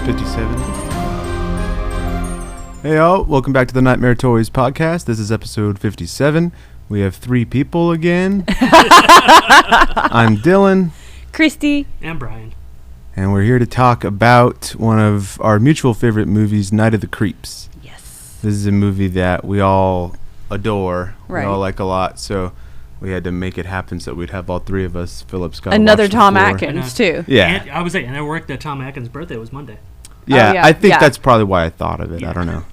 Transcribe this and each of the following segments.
57. Hey y'all, welcome back to the Nightmare Toys podcast. This is episode 57. We have 3 people again. I'm Dylan. Christy. And Brian. And we're here to talk about one of our mutual favorite movies, Night of the Creeps. Yes. This is a movie that we all adore. Right. We all like a lot, so we had to make it happen so we'd have all 3 of us. Philip's got another Tom Atkins, too. Yeah. And I was saying, and I worked that Tom Atkins' birthday was Monday. Yeah, yeah, I think yeah. that's probably why I thought of it. Yeah. I don't know.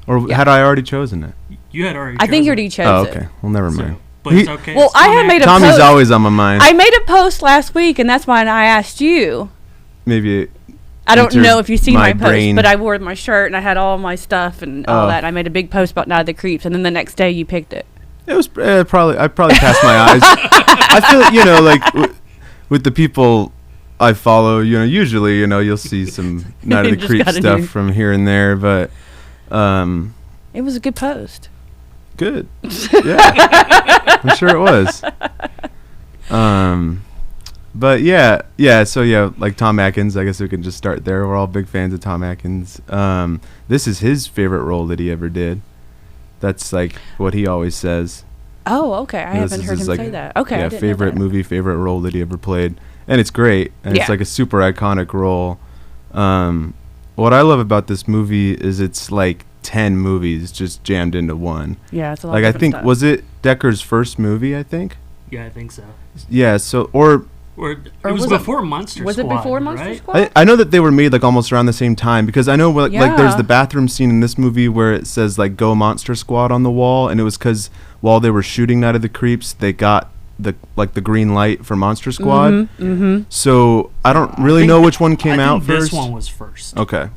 Or Yeah. had I already chosen it? You had already I think you already chosen chose Oh, okay. it. Well, never it. mind. But it's okay. Well, It's I Tom had made a Atkins. Tommy's post. always on my mind. I made a post last week, and that's why I asked you. Maybe I don't entered know if you see my brain. post, but I wore my shirt, and I had all my stuff and all Oh. that. And I made a big post about Night of the Creeps, and then the next day you picked it. It was probably I probably passed my eyes. I feel like with the people I follow, usually you'll see some Night of the Just Creep gotta stuff do- from here and there, but It was a good post. good. Yeah, I'm sure it was. But yeah. So like Tom Atkins. I guess we can just start there. We're all big fans of Tom Atkins. This is his favorite role that he ever did. That's like what he always says. Oh, okay. I This haven't is heard his, him like, say that. Okay. I Yeah, didn't know favorite that. movie, favorite role that he ever played, and it's great, and Yeah. it's like a super iconic role. What I love about this movie is it's like 10 movies just jammed into one. Yeah, it's a lot Like of I different think stuff. was it Decker's first movie? I think. Yeah, I think so. Yeah. So or Or it Or was was it- before Monster Was Squad, it before Monster right? Squad? I know that they were made like almost around the same time because I know like there's Yeah. the bathroom scene in this movie where it says like "Go Monster Squad" on the wall, and it was because while they were shooting Night of the Creeps, they got the green light for Monster Squad. Mm-hmm. So I don't really know which one came out first. This one was first. Okay.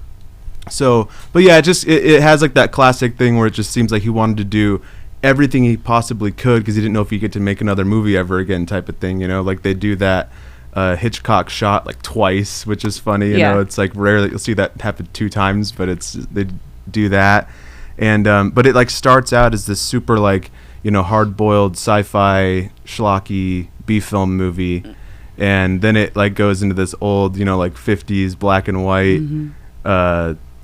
So, but yeah, it has like that classic thing where it just seems like he wanted to do everything he possibly could because he didn't know if he get to make another movie ever again type of thing, like they do that Hitchcock shot like twice, which is funny, Yeah. it's like rare that you'll see that happen 2 times, but they do that. And but it like starts out as this super like, hard-boiled sci-fi schlocky B-film movie, and then it like goes into this old, like 50s black and white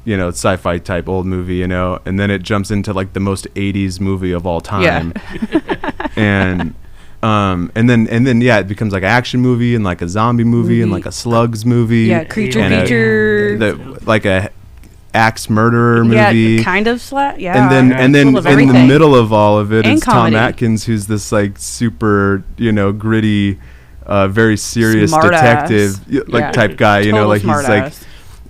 sci-fi type old movie, and then it jumps into like the most 80s movie of all time. and then it becomes like an action movie and like a zombie movie and like a slugs movie. Yeah, creature and feature. like a axe murderer movie. Yeah, kind of Yeah. And then Yeah. and then Full of in the everything. middle of all of it And is Tom comedy. Atkins, who's this like super, gritty, very serious Smart detective ass. like Yeah. type guy, Total like he's smart like ass.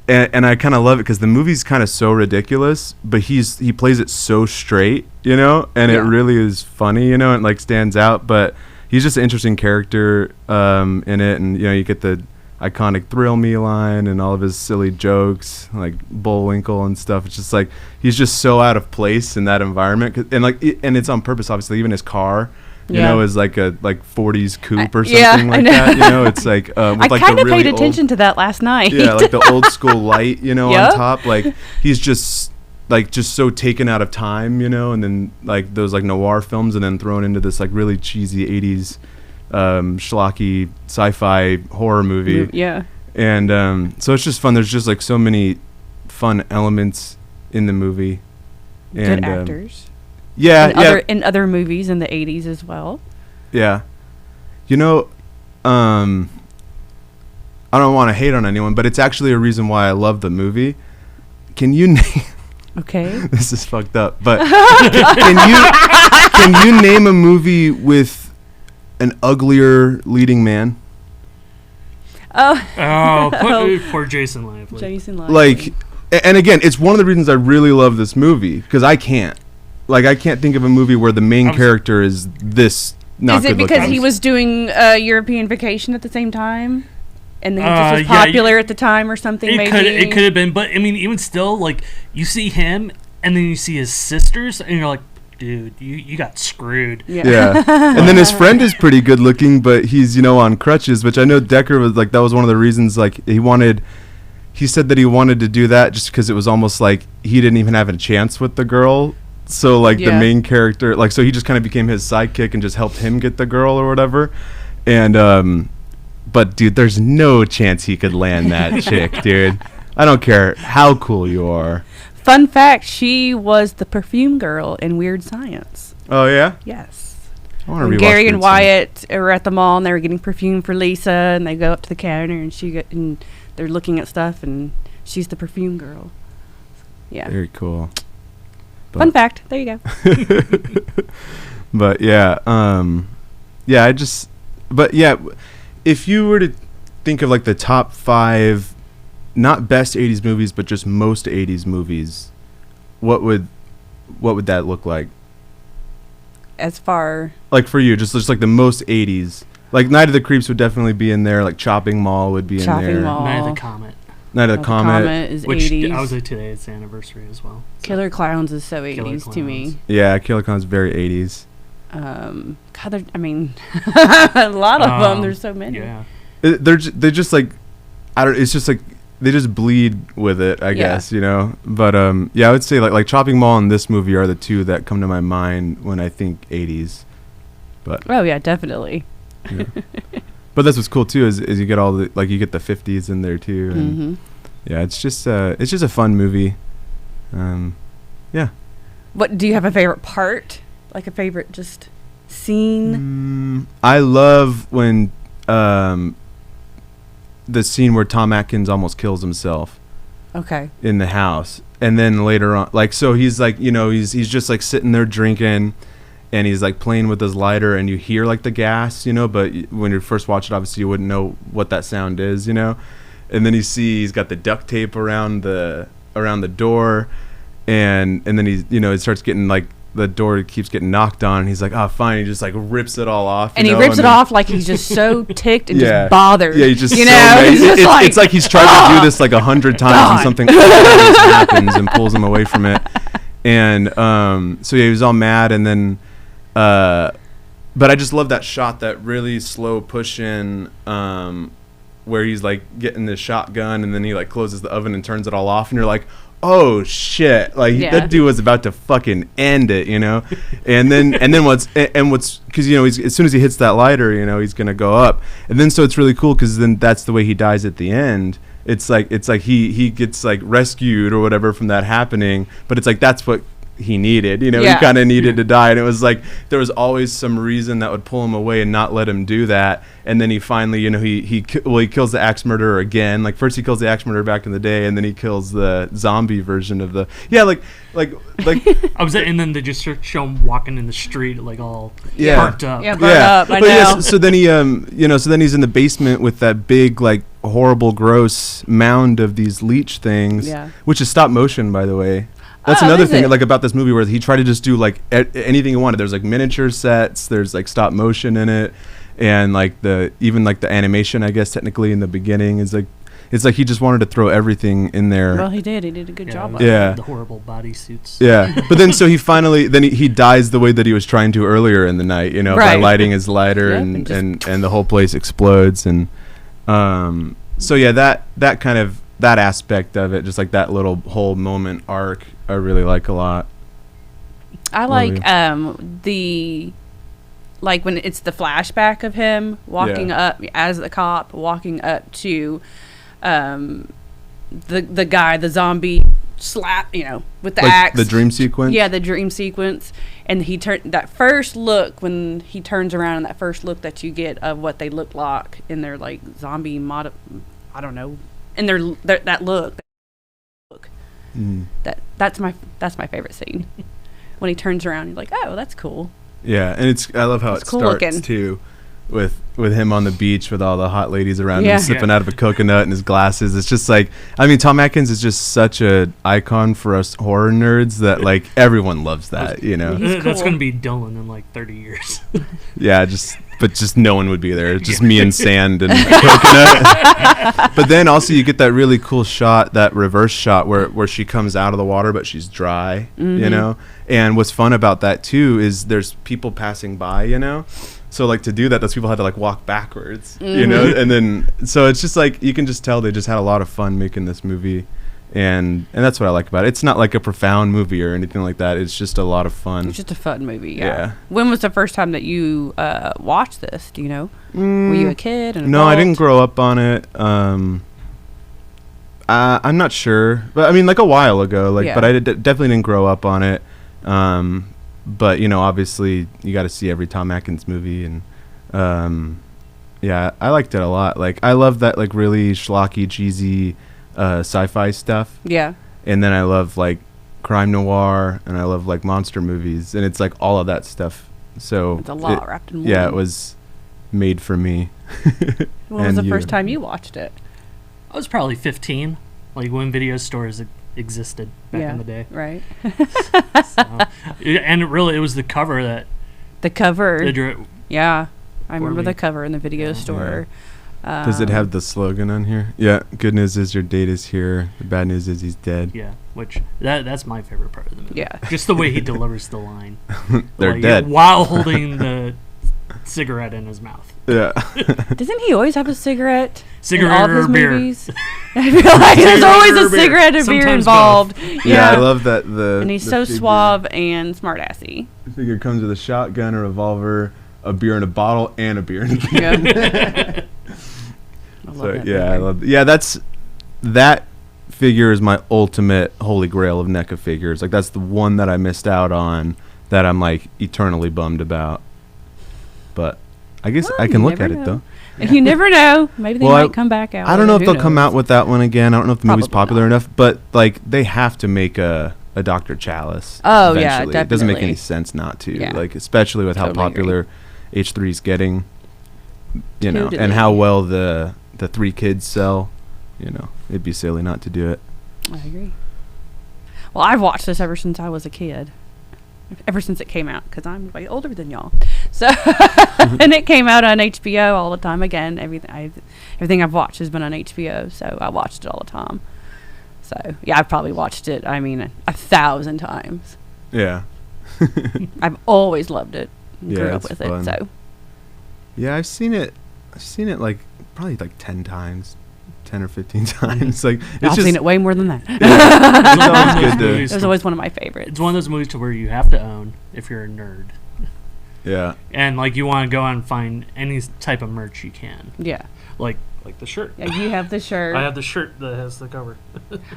and I kind of love it because the movie's kind of so ridiculous, but he plays it so straight, and it Yeah. really is funny, and like stands out. But he's just an interesting character in it, and you get the iconic "Thrill Me" line and all of his silly jokes, like Bullwinkle and stuff. It's just like he's just so out of place in that environment, and and it's on purpose. Obviously, even his car. Is like a 40s coupe or something I like know. that. It's like with I like kind the of really paid old, attention to that last night. yeah, like the old school light, Yep. on top. Like he's just so taken out of time, and then like those like noir films, and then thrown into this like really cheesy 80s schlocky sci-fi horror movie. Yeah. And so it's just fun. There's just like so many fun elements in the movie. Good actors. Yeah, In other movies in the 80s as well. Yeah. I don't want to hate on anyone, but it's actually a reason why I love the movie. Can you name... Okay. This is fucked up, but can you name a movie with an uglier leading man? Oh, poor Jason Lively. Jason Lively. Like, and again, it's one of the reasons I really love this movie, because I can't think of a movie where the main character is this not Is it good because looking. he was doing European Vacation at the same time? And then he just was yeah, popular at the time or something, maybe? It could have been, but I mean, even still, like, you see him, and then you see his sisters, and you're like, dude, you got screwed. Yeah. And then his friend is pretty good looking, but he's, on crutches, which I know Decker was like, that was one of the reasons, like, he said that he wanted to do that just because it was almost like he didn't even have a chance with the girl. So, like, the main character, like, so he just kind of became his sidekick and just helped him get the girl or whatever. And, but, dude, there's no chance he could land that chick, dude. I don't care how cool you are. Fun fact, she was the perfume girl in Weird Science. Oh yeah. Yes. I want to When rewatch Gary and Weird Science. Wyatt were at the mall and they were getting perfume for Lisa, and they go up to the counter and they're looking at stuff, and she's the perfume girl. Yeah. Very cool. Fun fact. There you go. But yeah, if you were to think of like the top 5, not best 80s movies, but just most 80s movies, what would that look like? As far Like for you, just like the most 80s. Like Night of the Creeps would definitely be in there. Like Chopping Mall would be Chopping in there. Mall. Night of the Comet, Night of the Comet. is which 80s. I was like today. It's the anniversary as well. So. Killer Clowns is so Killer 80s to me. Yeah, Killer Clown's very 80s. God, I mean, a lot of them. There's so many. Yeah. They're just like, I don't. It's just like they just bleed with it, I guess, you know. But yeah, I would say like Chopping Mall and this movie are the two that come to my mind when I think 80s. But Oh yeah, definitely. yeah. But that's what's cool too is you get all the you get the 50s in there too, and Mm-hmm. yeah, it's just a fun movie. Yeah. What do you have a favorite part? Like a favorite just scene? I love when the scene where Tom Atkins almost kills himself Okay. in the house, and then later on, so he's like, he's just like sitting there drinking, and he's like playing with his lighter, and you hear like the gas, but when you first watch it, obviously you wouldn't know what that sound is, and then he's got the duct tape around the door, and then it starts getting like the door keeps getting knocked on, and he's like, oh fine, he just like rips it all off, And he rips it off like he's just so ticked and Yeah. just bothered. Yeah, he's just so He's just it's like he's tried to do this like 100 times God. and something always happens and pulls him away from it. And so yeah, he was all mad, and then but I just love that shot, that really slow push in where he's like getting the shotgun, and then he like closes the oven and turns it all off, and you're like, oh shit, like Yeah. that dude was about to fucking end it, and then what's because as soon as he hits that lighter, he's gonna go up, and then so it's really cool because then that's the way he dies at the end. It's like he gets like rescued or whatever from that happening, but it's like that's what he needed, he Yeah. kind of needed to die, and it was like there was always some reason that would pull him away and not let him do that, and then he finally, he kills the axe murderer again. Like first he kills the axe murderer back in the day, and then he kills the zombie version of the like I was, and then they just show him walking in the street, like all Yeah. parked up. Yeah, burn up. I But know. yes, so then he so then he's in the basement with that big like horrible gross mound of these leech things, Yeah. which is stop motion, by the way. That's Oh, another is thing it? like about this movie, where he tried to just do like anything he wanted. There's like miniature sets, there's like stop motion in it, and like the animation, I guess technically in the beginning is like, it's like he just wanted to throw evering in there. Well, he did. He did a good job. with of it. Yeah. The horrible bodysuits. Yeah, but then so he finally he dies the way that he was trying to earlier in the night, by Right. lighting his lighter, Yep, and and and the whole place explodes, and so yeah, that kind of that aspect of it, just like that little whole moment arc, I really like a lot. I What like about the when it's the flashback of him walking Yeah. up as the cop, walking up to the guy, the zombie slap, with the Like axe. the dream sequence. Yeah, the dream sequence, and he that first look when he turns around, and that first look that you get of what they look like in their like zombie mod, I don't know, in their that look. Mm. That's my favorite scene. When he turns around, you're like, oh, that's cool. Yeah, and I love how It's it cool starts looking. too, with him on the beach with all the hot ladies around Yeah. him, sipping Yeah. out of a coconut and his glasses. It's just like, I mean, Tom Atkins is just such a icon for us horror nerds that like everyone loves that, He's That's cool. going to be Dylan in like 30 years. Yeah, but just no one would be there. It's just me and sand and coconut. But then also you get that really cool shot, that reverse shot where she comes out of the water but she's dry, Mm-hmm. And what's fun about that too is there's people passing by, So like to do that, those people had to like walk backwards, Mm-hmm. and then so it's just like you can just tell they just had a lot of fun making this movie. And that's what I like about it. It's not like a profound movie or anything like that. It's just a lot of fun. It's just a fun movie. Yeah. Yeah. When was the first time that you watched this? Do you know? Were you a kid? An No, I adult? didn't grow up on it. I'm not sure, but I mean, like a while ago. Like, Yeah. but I definitely didn't grow up on it. But you know, obviously, you got to see every Tom Atkins movie, and yeah, I liked it a lot. Like, I love that like really schlocky, cheesy sci-fi stuff, Yeah. and then I love like crime noir, and I love like monster movies, and it's like all of that stuff. So It's a lot wrapped in one. Yeah, it was made for me. When was the and first you. time you watched it? I was probably 15, like when video stores existed back in the day. Right. So, and it was the cover that The cover. Yeah. I For remember me. the cover in the video store. Does it have the slogan on here? Yeah, good news is your date is here. The bad news is he's dead. Yeah, which that's my favorite part of the movie. Yeah. Just the way he delivers the line. They're Like, dead. while holding the cigarette in his mouth. Yeah. Doesn't he always have a cigarette? Cigarette in all of or his beer. movies? I feel like there's Cigarette always or a beer. cigarette and beer Sometimes involved. Yeah, I love that And he's the so figure- suave and smartassy. The figure comes with a shotgun, a revolver, a beer in a bottle, and a beer in a can. Yeah. I love So that yeah, I figure. love that figure is my ultimate holy grail of NECA figures. Like, that's the one that I missed out on that I'm like eternally bummed about. But I guess Well, I can you look at never it know. though. You never know. Maybe they Well, might come back out. I don't know if Who they'll come knows? out with that one again. I don't know if the movie's Probably popular not. enough, but like they have to make a Dr. Chalice. Oh, yeah, eventually. It doesn't make definitely. any sense not to. Yeah. Like, especially with how Totally agree. popular H3's getting, you know, Totally. and how well the 3 kids sell. You know, it'd be silly not to do it. I agree. Well, I've watched this ever since I was a kid. Ever since it came out, because I'm way older than y'all. So, and it came out on HBO all the time. Again, everything I've watched has been on HBO, so I watched it all the time. So, yeah, I've probably watched it, 1,000 times. Yeah. I've always loved it. Yeah, Grew up it's with fun. it, so. Yeah, I've seen it like probably like 10 times. 10 or 15 times. Like, it's I've just seen it way more than that. it's always good to. It was always one of my favorites. It's one of those movies to where you have to own if you're a nerd. Yeah. And like you want to go out and find any type of merch you can. Yeah. Like the shirt. Yeah, you have the shirt. I have the shirt that has the cover.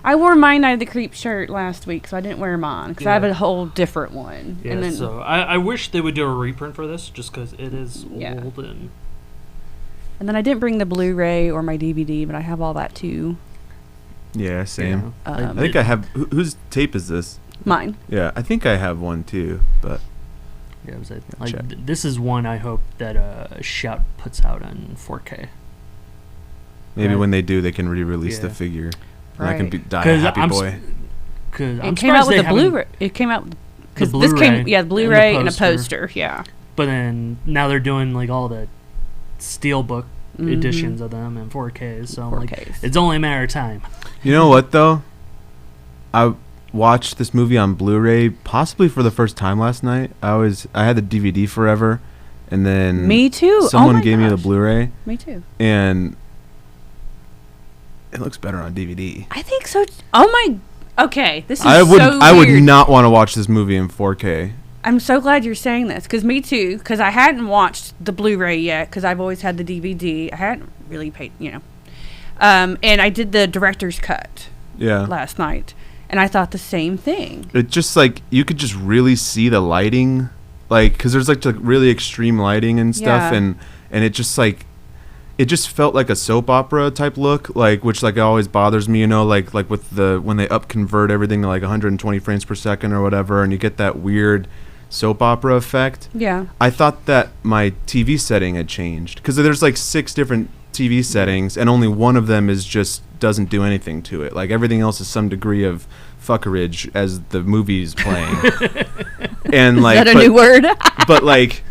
I wore my Night of the Creep shirt last week, so I didn't wear mine because I have Yeah. a whole different one. Yeah, and then, so I wish they would do a reprint for this just because it is Yeah. old and then I didn't bring the Blu-ray or my DVD, but I have all that too. Yeah, same. Yeah. I Um, think I have. Whose tape is this? Mine. Yeah, I think I have one too, but Yeah, it was check. this is one I hope that Shout puts out on 4K. maybe Right. when they do, they can re-release the Yeah. figure. And I can Right. die a happy I'm boy. Because It came out with the Blu-ray. It came out because this came, Blu-ray the and the Blu-ray and a poster. poster. Yeah. But then now they're doing like all the steelbook Mhm. editions of them in 4K. So I'm like, 4Ks. it's only a matter of time. You know what though? I watched this movie on Blu-ray possibly for the first time last night. I had the DVD forever, and then Me too. someone oh my gave me the gosh. Blu-ray, Me too. and it looks better on DVD. I think so. Oh my. Okay, this is I would so I would weird. not want to watch this movie in 4K. I'm so glad you're saying this because me too. Because I hadn't watched the Blu-ray yet because I've always had the DVD. I hadn't really paid, and I did the director's cut Yeah. last night, and I thought the same thing. It just like you could just really see the lighting, like because there's like really extreme lighting and stuff, Yeah. and it just like it just felt like a soap opera type look, like which like always bothers me, like with the when they up convert everything to like 120 frames per second or whatever, and you get that weird soap opera effect. Yeah. I thought that my TV setting had changed because there's like 6 different TV settings, and only one of them is just doesn't do anything to it. Like everything else is some degree of fuckerage as the movie's playing. And like, Is that a new word? but like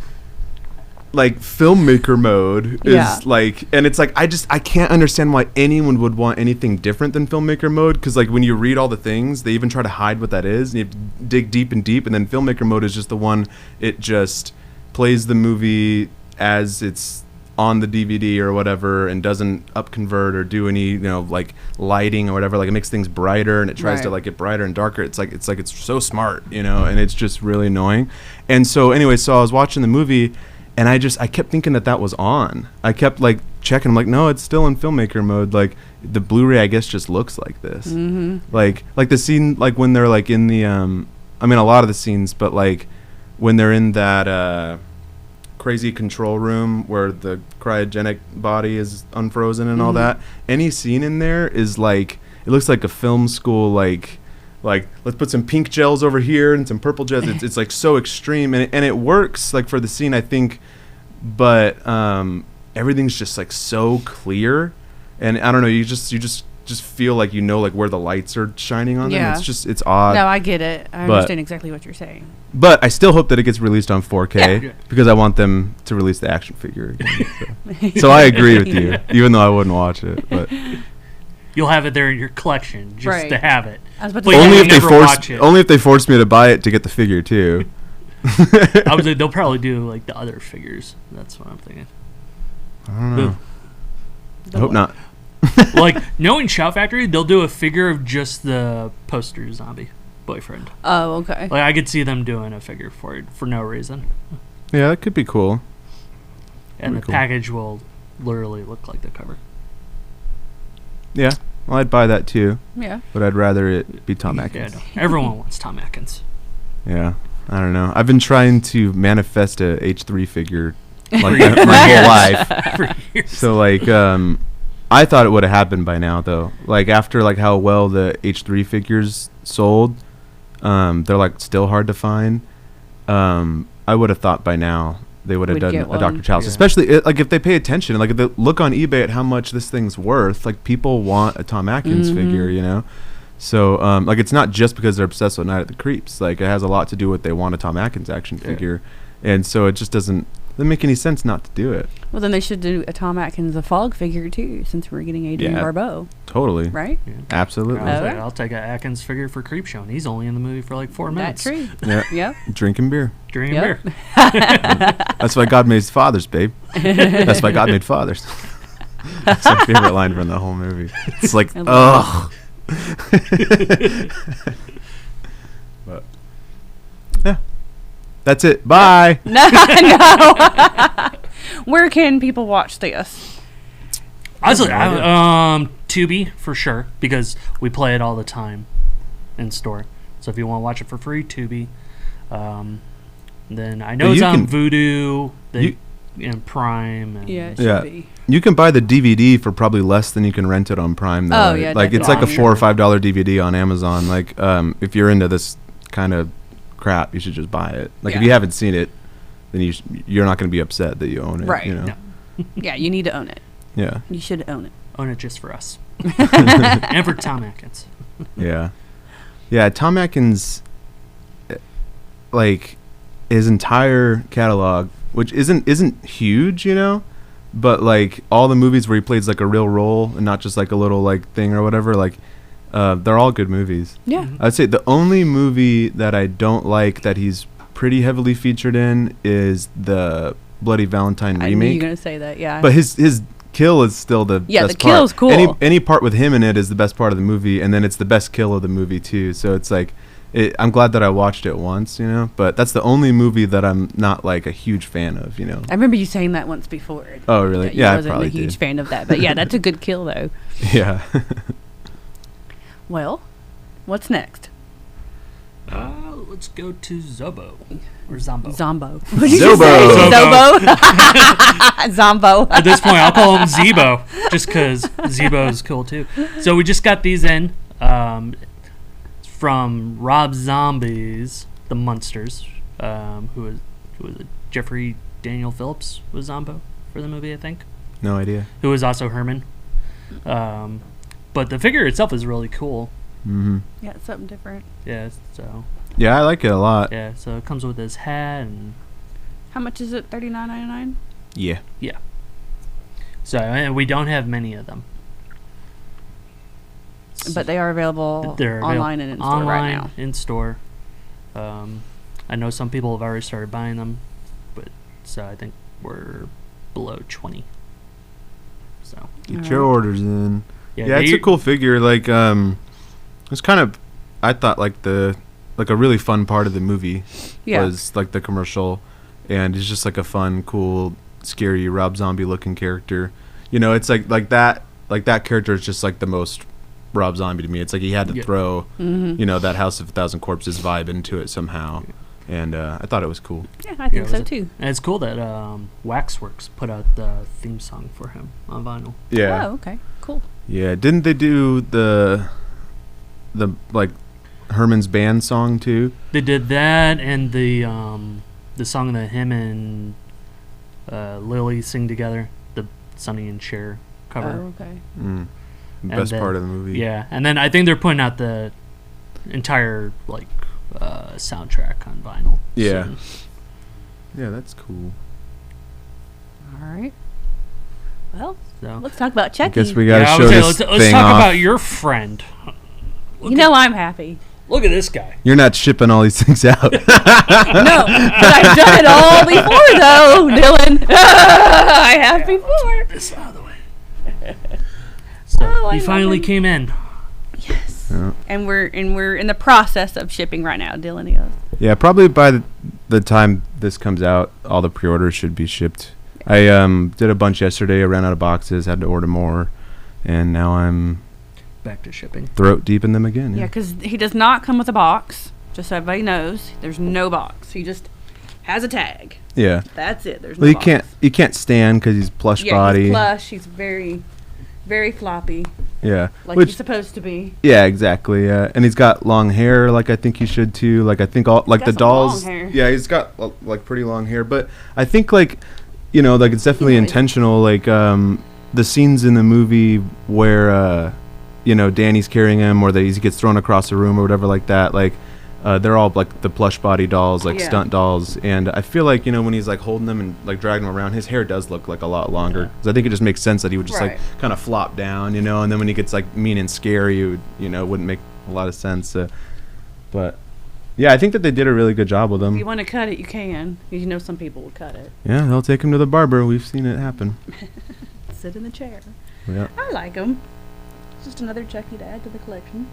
filmmaker mode is Yeah. like, and it's like I can't understand why anyone would want anything different than filmmaker mode, because like when you read all the things, they even try to hide what that is, and you have to dig deep and deep, and then filmmaker mode is just the one, it just plays the movie as it's on the DVD or whatever, and doesn't up convert or do any like lighting or whatever. Like it makes things brighter, and it tries to Right. like get brighter and darker. It's so smart, and it's just really annoying. And so anyway, so I was watching the movie, And I kept thinking that was on. I kept like checking. I'm like, no, it's still in filmmaker mode. Like the Blu-ray, I guess, just looks like this. Mm-hmm. Like the scene, like when they're like in the, I mean, a lot of the scenes, but like when they're in that crazy control room where the cryogenic body is unfrozen and all that. Any scene in there is like, it looks like a film school, like let's put some pink gels over here and some purple gels. It's like so extreme, and it works like for the scene, I think, but everything's just like so clear, and I don't know, you just feel like like where the lights are shining on them. It's odd. No, I get it. I understand exactly what you're saying. But I still hope that it gets released on 4K because I want them to release the action figure again. So I agree with you, even though I wouldn't watch it. But you'll have it there in your collection just to have it. Only if they force me to buy it to get the figure too. I would say they'll probably do like the other figures. That's what I'm thinking. I don't know. I hope not. Like, knowing Shout Factory, they'll do a figure of just the poster zombie boyfriend. Oh, okay. Like, I could see them doing a figure for it for no reason. Yeah, that could be cool. And the package will literally look like the cover. Yeah, well, I'd buy that too. Yeah. But I'd rather it be Tom Atkins. Yeah, no. Everyone wants Tom Atkins. Yeah, I don't know. I've been trying to manifest a H3 figure like my whole life. For years. So, like, I thought it would have happened by now, though. Like, after, like, how well the H3 figures sold, they're, like, still hard to find. I would have thought by now they would have done a Dr. Chalice. Especially, like, if they pay attention. Like, if they look on eBay at how much this thing's worth, like, people want a Tom Atkins figure, you know? So, like, it's not just because they're obsessed with Night at the Creeps. Like, it has a lot to do with they want a Tom Atkins action figure. And so it just doesn't make any sense not to do it. Well, then they should do a Tom Atkins the Fog figure too, since we're getting Adrian Barbeau. Totally. Right? Yeah. Absolutely. I'll take an Atkins figure for Creepshow, and he's only in the movie for like 4 minutes. That's true. Yeah. Yep. Drinking beer. Beer. That's why God made fathers, babe. That's why God made fathers. That's my favorite line from the whole movie. It's like, ugh. But yeah. That's it. Bye. No. Where can people watch this? Honestly, Tubi for sure, because we play it all the time in store. So if you want to watch it for free, Tubi. Then I know it's on Vudu and Prime. And it should be. You can buy the DVD for probably less than you can rent it on Prime. Though. Oh yeah, like it's like a $4 or $5 DVD on Amazon. Like if you're into this kind of crap, you should just buy it. Like if you haven't seen it, then you're not going to be upset that you own it. Right. You know? No. Yeah, you need to own it. Yeah. You should own it. Own it just for us. And for Tom Atkins. Yeah. Yeah, Tom Atkins, like, his entire catalog, which isn't huge, you know, but, like, all the movies where he plays, like, a real role and not just, like, a little, like, thing or whatever, like, they're all good movies. Yeah. I'd say the only movie that I don't like that he's pretty heavily featured in is the Bloody Valentine remake. I knew you were going to say that, yeah. But his kill is still the best part. the kill's cool. Any part with him in it is the best part of the movie, and then it's the best kill of the movie too. So it's like, I'm glad that I watched it once, you know. But that's the only movie that I'm not like a huge fan of, you know. I remember you saying that once before. Oh really? Yeah, I wasn't probably a huge did. fan of that, but yeah, that's a good kill though. Yeah. Well, what's next? Let's go to Zobo. Or Zombo. Zombo. What did you Zobo. say? Zobo. Zombo. At this point, I'll call him Zebo, just because Zebo is cool too. So we just got these in from Rob Zombie's The Munsters, who was it? Jeffrey Daniel Phillips was Zombo for the movie, I think. No idea. Who was also Herman. But the figure itself is really cool. Mm-hmm. Yeah, it's something different. Yeah, so Yeah, I like it a lot. yeah, so it comes with his hat and How much is it? $39.99? Yeah. yeah. So and we don't have many of them. But they are available online and in store online, right now. in store. I know some people have already started buying them, but so I think we're below 20. So Get your orders in. Yeah, it's they- a cool figure. Like, it's kind of, I thought like a really fun part of the movie Yeah. was like the commercial, and he's just like a fun, cool, scary Rob Zombie looking character. You know, it's like that character is just like the most Rob Zombie to me. It's like he had to throw, you know, that House of a Thousand Corpses vibe into it somehow, and I thought it was cool. Yeah, I think so too. And it's cool that Waxworks put out the theme song for him on vinyl. Yeah. Oh, okay, cool. Yeah. Didn't they do the like Herman's band song too? They did that, and the song that him and Lily sing together, the Sonny and Cher cover. Oh, okay. Best part of the movie. Yeah, and then I think they're putting out the entire like soundtrack on vinyl. Yeah. soon. Yeah, that's cool. All right. Well, So let's talk about I Chucky. guess we gotta I show would say this let's thing talk off. about your friend. You know I'm happy. Look at this guy. You're not shipping all these things out. No, but I've done it all before, though, Dylan. I have before. This out of the way. So Oh, I he love finally him. came in. Yes. Yeah. And we're in the process of shipping right now, Dylan is. Yeah, probably by the time this comes out, all the pre-orders should be shipped. I did a bunch yesterday. I ran out of boxes, had to order more, and now I'm Back to shipping. throat deep in them again. Yeah, because he does not come with a box. Just so everybody knows, there's no box. He just has a tag. Yeah. That's it. There's no Well, you box. can't stand because he's plush Yeah, body. he's plush. He's very, very floppy, Yeah. like Which he's supposed to be. yeah, exactly. Yeah, and he's got long hair, like I think he should too. Like I think all like got the some dolls. long hair. Yeah, he's got like pretty long hair, but I think like like it's definitely Yeah. intentional. Like the scenes in the movie where Danny's carrying him, or that he gets thrown across the room or whatever like that. Like they're all like the plush body dolls, like Yeah. stunt dolls, and I feel like when he's like holding them and like dragging them around, his hair does look like a lot longer. 'Cause I think it just makes sense that he would just like Right. kind of flop down, and then when he gets like mean and scary, it would, wouldn't make a lot of sense. But yeah, I think that they did a really good job with If you him. want to cut it, you can. You know some people will cut it. Yeah, they'll take him to the barber. We've seen it happen. Sit in the chair. Yeah. I like him. Just another Chucky to add to the collection.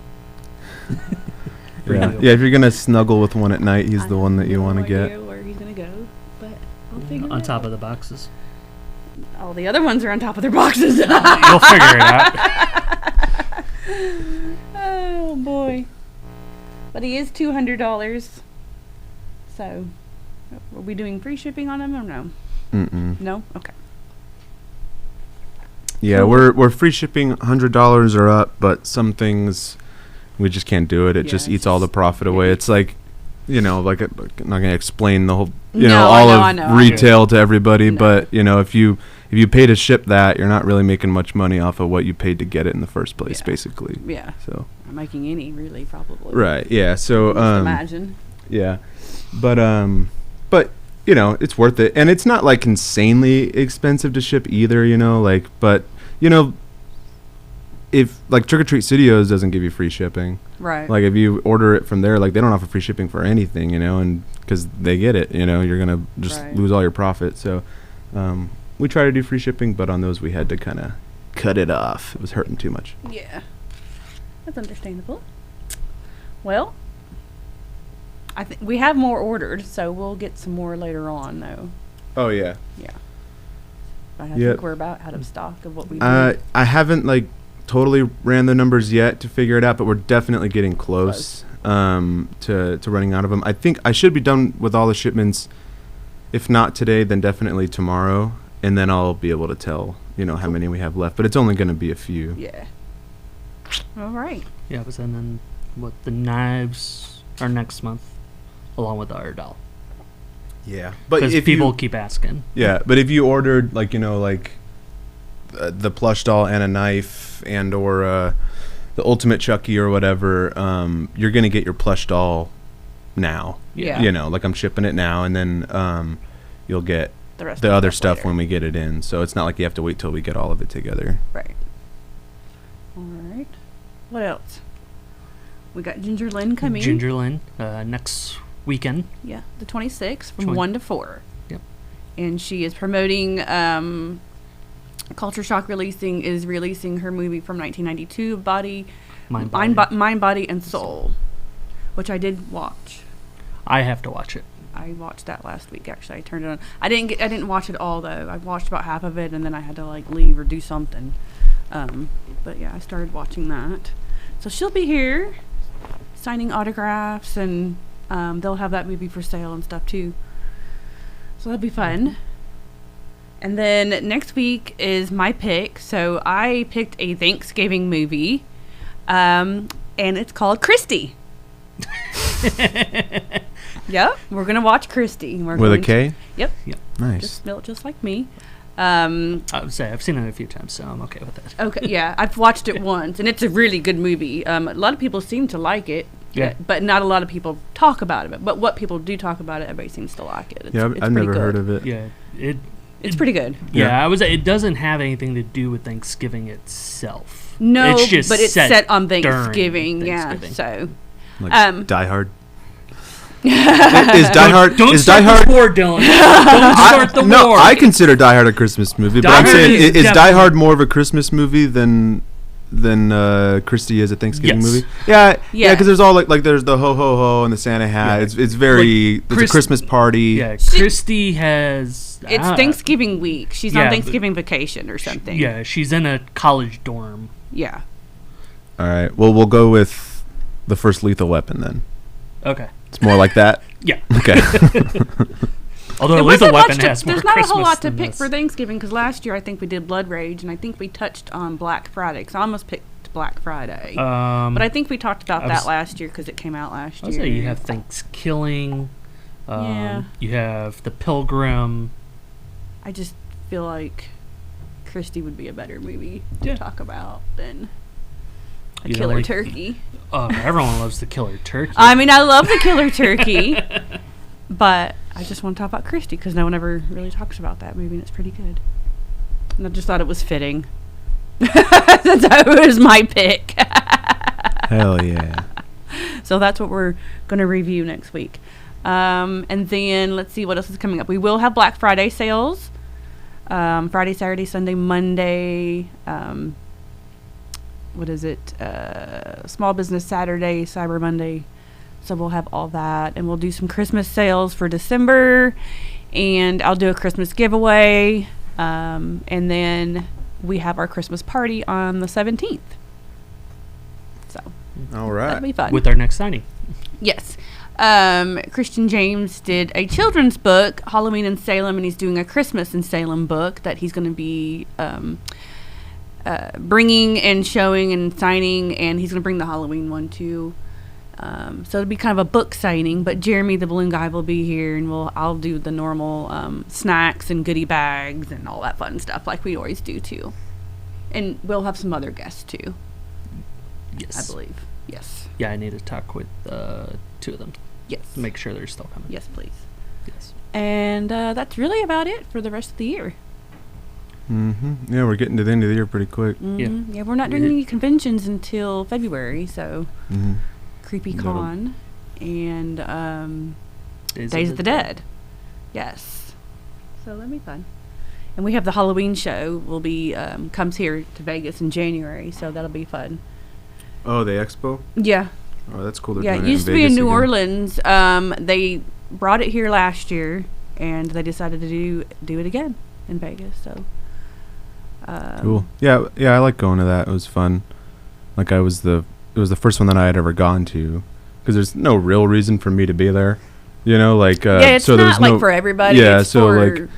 Yeah. Yeah, if you're gonna snuggle with one at night, he's I the have one that you no want to idea get. where he's gonna go, but I'll figure On it top out. of the boxes. All the other ones are on top of their boxes. You'll figure it out. Oh boy! But he is $200. So, are we doing free shipping on him or no? Mm-mm. No. Okay. Yeah, we're free shipping $100 or up, but some things we just can't do it. It Yeah, just it's eats all the just- profit away. yeah. It's like, I'm not gonna explain the whole, No, all I of know. retail to everybody. No. But if you pay to ship that, you're not really making much money off of what you paid to get it in the first place, Yeah. basically. Yeah. So I'm making any really probably. right, yeah. So Just imagine. yeah, but it's worth it, and it's not like insanely expensive to ship either. But if like Trick or Treat Studios doesn't give you free shipping, Right. like if you order it from there, like they don't offer free shipping for anything, and because they get it, you're gonna just Right. lose all your profit. So we try to do free shipping, but on those we had to kind of cut it off. It was hurting too much. Yeah. That's understandable. Well, I think we have more ordered, so we'll get some more later on, though. Oh yeah. Yeah. But I Yep. think we're about out of stock of what we do. I haven't like totally ran the numbers yet to figure it out, but we're definitely getting close to running out of them. I think I should be done with all the shipments. If not today, then definitely tomorrow, and then I'll be able to tell how many we have left. But it's only going to be a few. Yeah. All right. Yeah, but then what the knives are next month, along with the art doll. Yeah, but Because if people you, keep asking. yeah, but if you ordered like the plush doll and a knife and or the Ultimate Chucky or whatever, you're gonna get your plush doll now. Yeah. Like I'm shipping it now, and then you'll get The rest the of other stuff later. when we get it in. So it's not like you have to wait till we get all of it together. Right. All right. What else? We got Ginger Lynn coming. Ginger Lynn, next weekend. Yeah, the 26th from 20 1 to 4. Yep. And she is promoting Culture Shock is releasing her movie from 1992, Mind Body. Mind, Body and Soul, which I did watch. I have to watch it. I watched that last week. Actually, I turned it on. I didn't watch it all though. I watched about half of it, and then I had to like leave or do something. But yeah, I started watching that. So she'll be here, signing autographs, and they'll have that movie for sale and stuff too. So that'll be fun. And then next week is my pick. So I picked a Thanksgiving movie, and it's called Christy. Yep, we're gonna watch Christy. With a K? Yep. Yeah. Nice. Just spelled just like me. I would say I've seen it a few times, so I'm okay with that. Okay, yeah, I've watched it once, and it's a really good movie. A lot of people seem to like it, Yeah. but not a lot of people talk about it. But what people do talk about it, everybody seems to like it. It's, Yeah, it's I've pretty never good. heard of it. Yeah, It's pretty good. Yeah, Yeah. I was. It doesn't have anything to do with Thanksgiving itself. No, it's just but it's set on during Thanksgiving. Yeah, Thanksgiving. so Like Die Hard. Is Die Hard? Don't is start Die Hard? the war, Dylan. Don't start the No, war. I consider Die Hard a Christmas movie, but Die I'm Hard saying is is Die definitely- Hard more of a Christmas movie than Christy is a Thanksgiving Yes. movie? Yeah, Yeah. because there's all like there's the ho ho ho and the Santa hat. Yeah. It's very it's a Christmas party. Yeah, Christy has. it's Thanksgiving week. She's yeah, on but- Thanksgiving vacation or something. Yeah, she's in a college dorm. Yeah. All right. Well, we'll go with the first Lethal Weapon then. Okay. It's more like that. Yeah. Okay. Although There Lethal wasn't Weapon much to- has more there's not Christmas a whole lot to than pick this. for Thanksgiving because last year I think we did Blood Rage and I think we touched on Black Friday because I almost picked Black Friday. But I think we talked about I that was- last year because it came out last I year. would say you have Thanksgiving. Yeah. You have the Pilgrim. I just feel like Christy would be a better movie to Yeah. talk about than a You don't killer like- turkey. Everyone loves the killer turkey. I mean, I love the killer turkey, but I just want to talk about Christy because no one ever really talks about that movie and it's pretty good. And I just thought it was fitting. Since that was my pick. Hell yeah. So that's what we're going to review next week. And then let's see what else is coming up. We will have Black Friday sales. Friday, Saturday, Sunday, Monday. What is it? Small Business Saturday, Cyber Monday. So we'll have all that. And we'll do some Christmas sales for December. And I'll do a Christmas giveaway. And then we have our Christmas party on the 17th. So All that'll right. be fun. with our next signing. Yes. Christian James did a children's book, Halloween in Salem, and he's doing a Christmas in Salem book that he's going to be bringing and showing and signing, and he's going to bring the Halloween one too. So it'll be kind of a book signing, but Jeremy the balloon guy will be here, and I'll do the normal snacks and goodie bags and all that fun stuff like we always do too. And we'll have some other guests too, Yes. I believe. Yes. Yeah, I need to talk with two of them Yes. to make sure they're still coming. Yes, please. Yes. And that's really about it for the rest of the year. Yeah, we're getting to the end of the year pretty quick. Yeah, we're not doing any conventions until February, so Mm-hmm. Creepy That'll- Con and Days of the Dead. Yes. So that'll be fun. And we have the Halloween show will be comes here to Vegas in January, so that'll be fun. Oh, the expo? Yeah. Oh, that's cool. They're Yeah, doing it used to in be in Vegas New again. Orleans. They brought it here last year and they decided to do it again in Vegas, so Cool. Yeah, I like going to that. It was fun. Like it was the first one that I had ever gone to, because there's no real reason for me to be there. You know, like yeah, it's so there's not like no, for everybody. Yeah, it's so for, like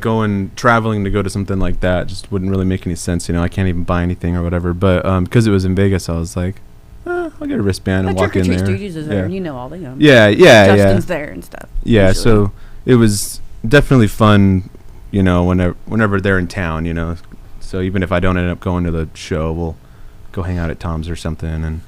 like traveling to go to something like that just wouldn't really make any sense. I can't even buy anything or whatever. But because it was in Vegas, I was like, I'll get a wristband and the walk Trick or in Treat there. Studios is there, and you know all the Yeah, Justin's there and stuff. Yeah, usually. so it was definitely fun, whenever they're in town, So even if I don't end up going to the show, we'll go hang out at Tom's or something. And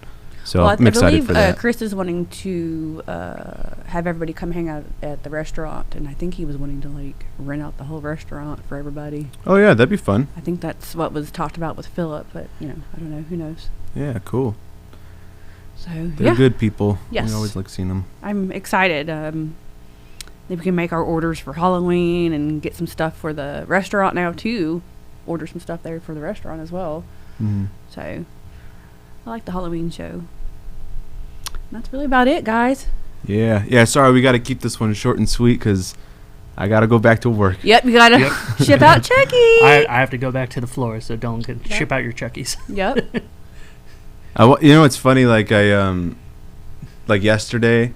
so Well, I'm excited believe for that. Chris is wanting to have everybody come hang out at the restaurant, and I think he was wanting to rent out the whole restaurant for everybody. Oh, yeah, that'd be fun. I think that's what was talked about with Philip, but I don't know. Who knows? Yeah, cool. So They're good people. Yes. We always like seeing them. I'm excited. Maybe we can make our orders for Halloween and get some stuff for the restaurant now too. Order some stuff there for the restaurant as well. Mm-hmm. So I like the Halloween show. And that's really about it, guys. Yeah. Sorry, we got to keep this one short and sweet because I got to go back to work. Yep, you gotta ship out Chucky. I have to go back to the floor, so don't ship out your Chuckies. Yep. You know, it's funny. Like like yesterday,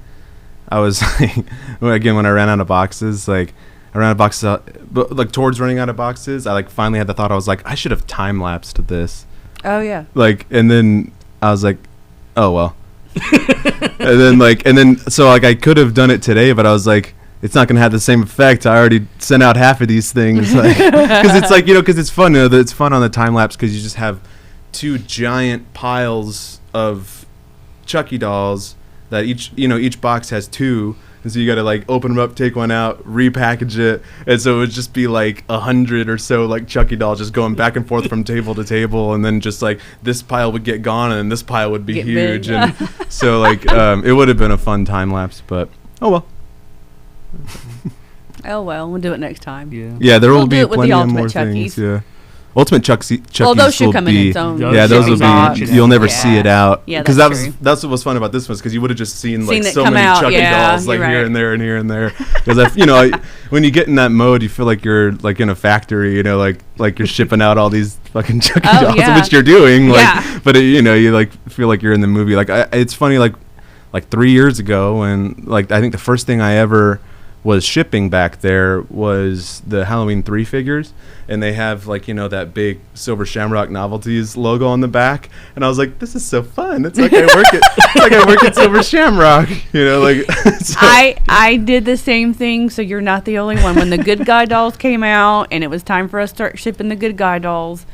I was like, again when I ran out of boxes, like I ran out of boxes, but like towards running out of boxes, I like finally had the thought. I was like, I should have time lapsed this. Oh yeah. Like, and then I was like, oh well. and then so like I could have done it today, but I was like, it's not gonna have the same effect. I already sent out half of these things, like, because it's like, you know, because it's fun. You know, it's fun on the time lapse because you just have two giant piles of Chucky dolls that each box has two, and so you got to like open them up, take one out, repackage it, and so it would just be like 100 or so like Chucky dolls just going back and forth from table to table, and then just like this pile would get gone and then this pile would be Get huge, big. and so like it would have been a fun time lapse, but oh well. Oh well, we'll do it next time. Yeah. There We'll will do be it with the plenty of Ultimate more Chuckies. things. Yeah, Ultimate Chuckies. Well, those should will come be, in its own. Yeah, those will box. be. You'll never see it out. Yeah, because that's true. that's what was fun about this one, because you would have just seen like it so come many out, Chucky yeah, dolls like you're here right. and there and here and there. Because when you get in that mode, you feel like you're like in a factory. You know, like you're shipping out all these fucking Chucky dolls, yeah. which you're doing. Like, Yeah. but you know, you like feel like you're in the movie. Like it's funny. Like 3 years ago, when like I think the first thing I ever was shipping back there was the Halloween 3 figures, and they have like, you know, that big Silver Shamrock Novelties logo on the back, and I was like, this is so fun. It's like I work at Silver Shamrock, you know, like so. I did the same thing, so you're not the only one. When the Good Guy dolls came out and it was time for us to start shipping the Good Guy dolls,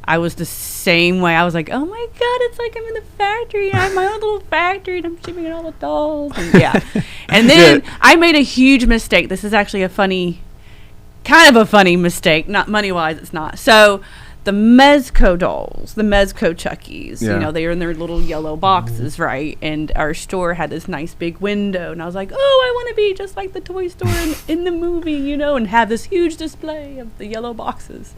I was the same way. I was like, oh my god, it's like I'm in the factory. I have my own little factory and I'm shipping in all the dolls. And yeah. And then I made a huge mistake. This is actually kind of a funny mistake. Not money-wise, it's not. So the Mezco dolls, the Mezco Chuckies, Yeah. you know, they are in their little yellow boxes, right? And our store had this nice big window. And I was like, oh, I want to be just like the toy store in the movie, you know, and have this huge display of the yellow boxes.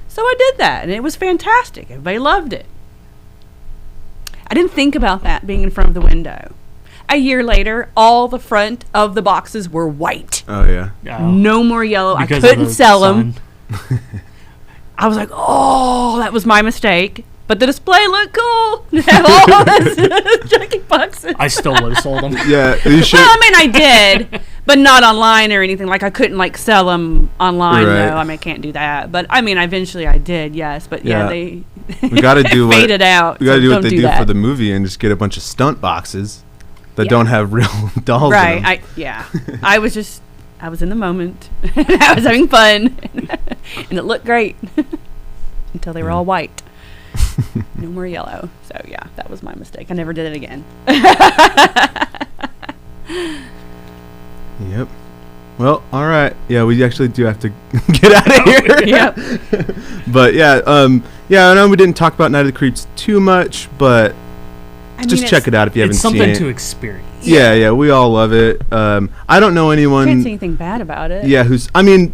So I did that, and it was fantastic. Everybody loved it. I didn't think about that being in front of the window. A year later, all the front of the boxes were white. Oh yeah. No more yellow. Because I of couldn't the sell them. sun. I was like, oh, that was my mistake. But the display looked cool. They have all those Chucky boxes. I still would have sold them. Yeah, you should. Well, I mean, I did, but not online or anything. Like, I couldn't, like, sell them online. Right. No, I mean, I can't do that. But, I mean, eventually I did, yes. But, yeah, Yeah. they We gotta do what faded out. we gotta so do what don't they do that. for the movie and just get a bunch of stunt boxes that Yeah. don't have real dolls Right. in them. I was in the moment. I was having fun. And it looked great until they were all white. No more yellow. So, yeah, that was my mistake. I never did it again. Yep. Well, all right. Yeah, we actually do have to get out of here. Yep. But yeah, I know we didn't talk about Night of the Creeps too much, but just check it out if you haven't It's seen something it. to experience. Yeah, we all love it. I don't know I anyone. can't say anything bad about it. Yeah, I mean,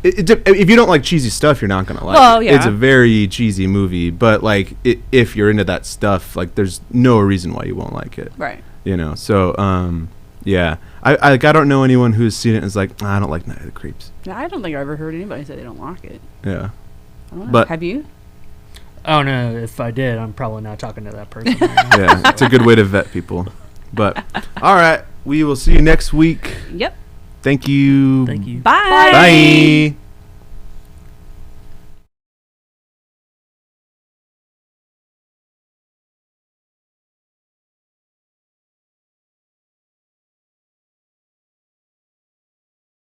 if you don't like cheesy stuff, you're not gonna like Well, it. yeah. It's a very cheesy movie, but like if you're into that stuff, like there's no reason why you won't like it. Right. You know, so yeah, I don't know anyone who's seen it and is like, I don't like Night of the Creeps. I don't think I ever heard anybody say they don't like it. Yeah, I don't know. But- Have you? Oh no! If I did, I'm probably not talking to that person. yeah, it's a good way to vet people. But all right, we will see you next week. Yep. Thank you. Thank you. Bye. Bye.